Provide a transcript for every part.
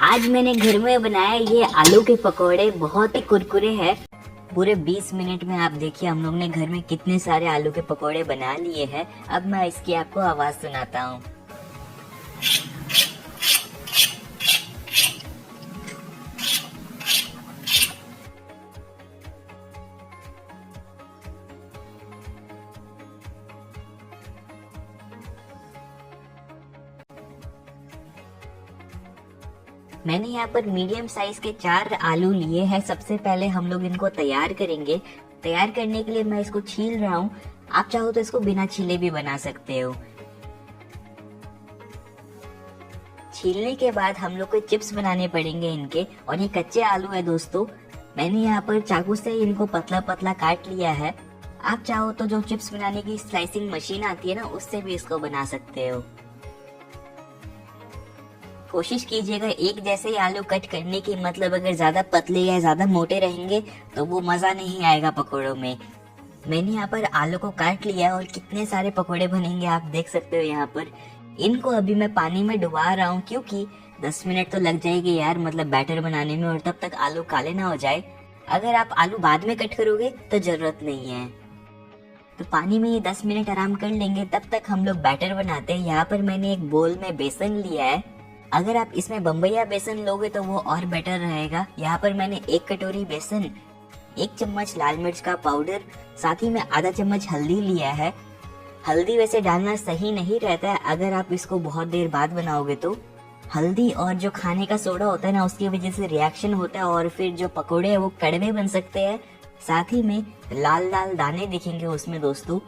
आज मैंने घर में बनाया ये आलू के पकोड़े, बहुत ही कुरकुरे हैं। पूरे 20 मिनट में आप देखिए हम लोग ने घर में कितने सारे आलू के पकोड़े बना लिए हैं। अब मैं इसकी आपको आवाज सुनाता हूँ। मैंने यहाँ पर मीडियम साइज के 4 आलू लिए हैं। सबसे पहले हम लोग इनको तैयार करेंगे। तैयार करने के लिए मैं इसको छील रहा हूँ। आप चाहो तो इसको बिना छीले भी बना सकते हो। छीलने के बाद हम लोग को चिप्स बनाने पड़ेंगे इनके, और ये कच्चे आलू है दोस्तों। मैंने यहाँ पर चाकू से इनको पतला पतला काट लिया है। आप चाहो तो जो चिप्स बनाने की स्लाइसिंग मशीन आती है ना, उससे भी इसको बना सकते हो। कोशिश कीजिएगा एक जैसे ही आलू कट करने की, मतलब अगर ज्यादा पतले या ज्यादा मोटे रहेंगे तो वो मजा नहीं आएगा पकोड़ों में। मैंने यहाँ पर आलू को काट लिया और कितने सारे पकोड़े बनेंगे आप देख सकते हो यहाँ पर। इनको अभी मैं पानी में डुबा रहा हूँ क्योंकि 10 मिनट तो लग जाएगी यार, मतलब बैटर बनाने में, और तब तक आलू काले ना हो जाए। अगर आप आलू बाद में कट करोगे तो जरूरत नहीं है। तो पानी में ये 10 मिनट आराम कर लेंगे, तब तक हम लोग बैटर बनाते हैं। यहाँ पर मैंने एक बोल में बेसन लिया है। अगर आप इसमें बम्बईया बेसन लोगे तो वो और बेटर रहेगा। यहाँ पर मैंने 1 कटोरी बेसन, 1 चम्मच लाल मिर्च का पाउडर, साथ ही में आधा चम्मच हल्दी लिया है। हल्दी वैसे डालना सही नहीं रहता है अगर आप इसको बहुत देर बाद बनाओगे तो। हल्दी और जो खाने का सोडा होता है ना, उसकी वजह से रिएक्शन होता है और फिर जो पकोड़े है वो कड़वे बन सकते हैं। साथ ही में लाल लाल दाने दिखेंगे उसमें दोस्तों।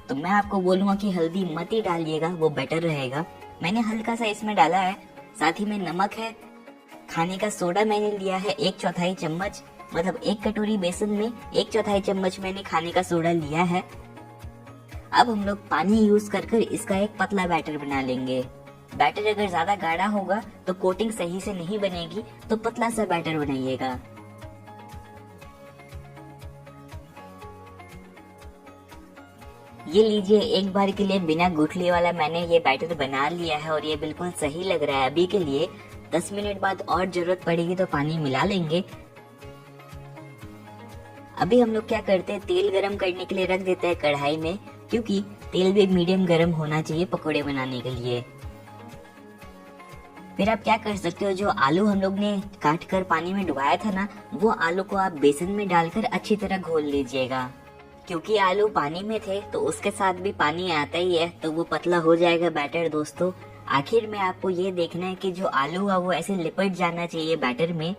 तो मैं आपको बोलूंगा कि हल्दी मत ही डालिएगा, वो बेटर रहेगा। मैंने हल्का सा इसमें डाला है। साथ ही में नमक है। खाने का सोडा मैंने लिया है 1/4 चम्मच, मतलब 1 कटोरी बेसन में 1/4 चम्मच मैंने खाने का सोडा लिया है। अब हम लोग पानी यूज कर इसका एक पतला बैटर बना लेंगे। बैटर अगर ज्यादा गाढ़ा होगा तो कोटिंग सही से नहीं बनेगी, तो पतला सा बैटर बनाइएगा। ये लीजिए, एक बार के लिए बिना गुठली वाला मैंने ये बैटर बना लिया है और ये बिल्कुल सही लग रहा है अभी के लिए। 10 मिनट बाद और जरूरत पड़ेगी तो पानी मिला लेंगे। अभी हम लोग क्या करते हैं, तेल गरम करने के लिए रख देते हैं कढ़ाई में, क्योंकि तेल भी मीडियम गरम होना चाहिए पकोड़े बनाने के लिए। फिर आप क्या कर सकते हो, जो आलू हम लोग ने काट कर पानी में डुबाया था ना, वो आलू को आप बेसन में डालकर अच्छी तरह घोल लीजिएगा। क्योंकि आलू पानी में थे तो उसके साथ भी पानी आता ही है, तो वो पतला हो जाएगा बैटर दोस्तों। आखिर में आपको ये देखना है कि जो आलू है वो ऐसे लिपट जाना चाहिए बैटर में।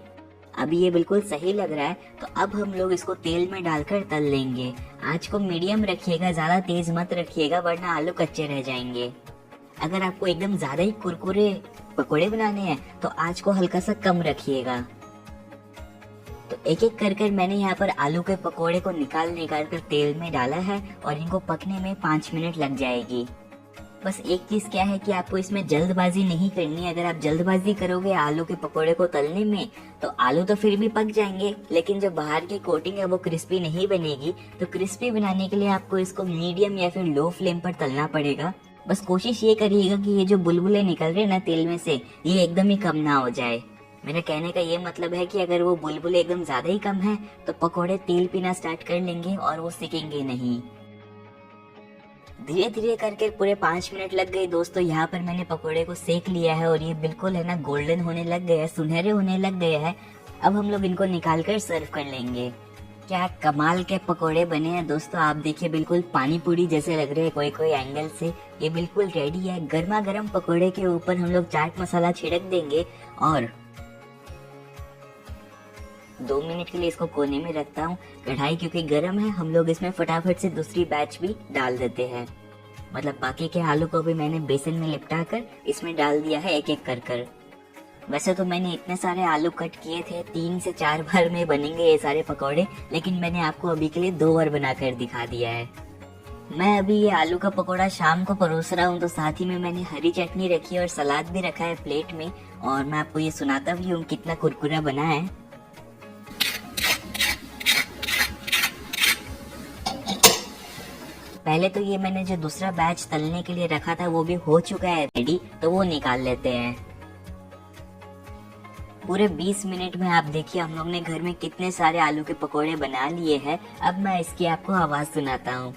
अभी ये बिल्कुल सही लग रहा है। तो अब हम लोग इसको तेल में डालकर तल लेंगे। आंच को मीडियम रखिएगा, ज्यादा तेज मत रखिएगा वरना आलू कच्चे रह जाएंगे। अगर आपको एकदम ज्यादा ही कुरकुरे पकोड़े बनाने हैं तो आंच को हल्का सा कम रखिएगा। तो एक एक कर मैंने यहाँ पर आलू के पकोड़े को निकाल कर तेल में डाला है और इनको पकने में 5 मिनट लग जाएगी। बस एक चीज क्या है कि आपको इसमें जल्दबाजी नहीं करनी है। अगर आप जल्दबाजी करोगे आलू के पकोड़े को तलने में तो आलू तो फिर भी पक जाएंगे, लेकिन जो बाहर की कोटिंग है वो क्रिस्पी नहीं बनेगी। तो क्रिस्पी बनाने के लिए आपको इसको मीडियम या फिर लो फ्लेम पर तलना पड़ेगा। बस कोशिश ये करिएगा कि ये जो बुलबुले निकल रहे ना तेल में से, ये एकदम ही कम ना हो जाए। मेरा कहने का ये मतलब है कि अगर वो बुलबुले एकदम ज्यादा ही कम है तो पकोड़े तेल पीना स्टार्ट कर लेंगे और वो सिकेंगे नहीं। धीरे धीरे करके पूरे 5 मिनट लग गए दोस्तों। यहाँ पर मैंने पकोड़े को सेक लिया है और ये बिल्कुल है ना गोल्डन होने लग गया है, सुनहरे होने लग गया है। अब हम लोग इनको निकाल कर सर्व कर लेंगे। क्या कमाल के पकोड़े बने हैं दोस्तों, आप देखिए बिल्कुल पानी पूरी जैसे लग रहे हैं कोई कोई एंगल से। ये बिल्कुल रेडी है। गर्मा गर्म पकोड़े के ऊपर हम लोग चाट मसाला छिड़क देंगे और 2 मिनट के लिए इसको कोने में रखता हूँ। कढ़ाई क्योंकि गर्म है, हम लोग इसमें फटाफट से दूसरी बैच भी डाल देते हैं। मतलब बाकी के आलू को भी मैंने बेसन में लिपटा कर इसमें डाल दिया है एक एक कर। वैसे तो मैंने इतने सारे आलू कट किए थे, 3 से 4 बार में बनेंगे ये सारे पकौड़े, लेकिन मैंने आपको अभी के लिए 2 बार बनाकर दिखा दिया है। मैं अभी ये आलू का पकोड़ा शाम को परोस रहा हूँ, तो साथ ही में मैंने हरी चटनी रखी है और सलाद भी रखा है प्लेट में, और मैं आपको ये सुनाता भी हूँ कितना कुरकुरा बना है। पहले तो ये मैंने जो दूसरा बैच तलने के लिए रखा था वो भी हो चुका है रेडी, तो वो निकाल लेते हैं। पूरे 20 मिनट में आप देखिए हम लोग ने घर में कितने सारे आलू के पकोड़े बना लिए हैं। अब मैं इसकी आपको आवाज सुनाता हूँ।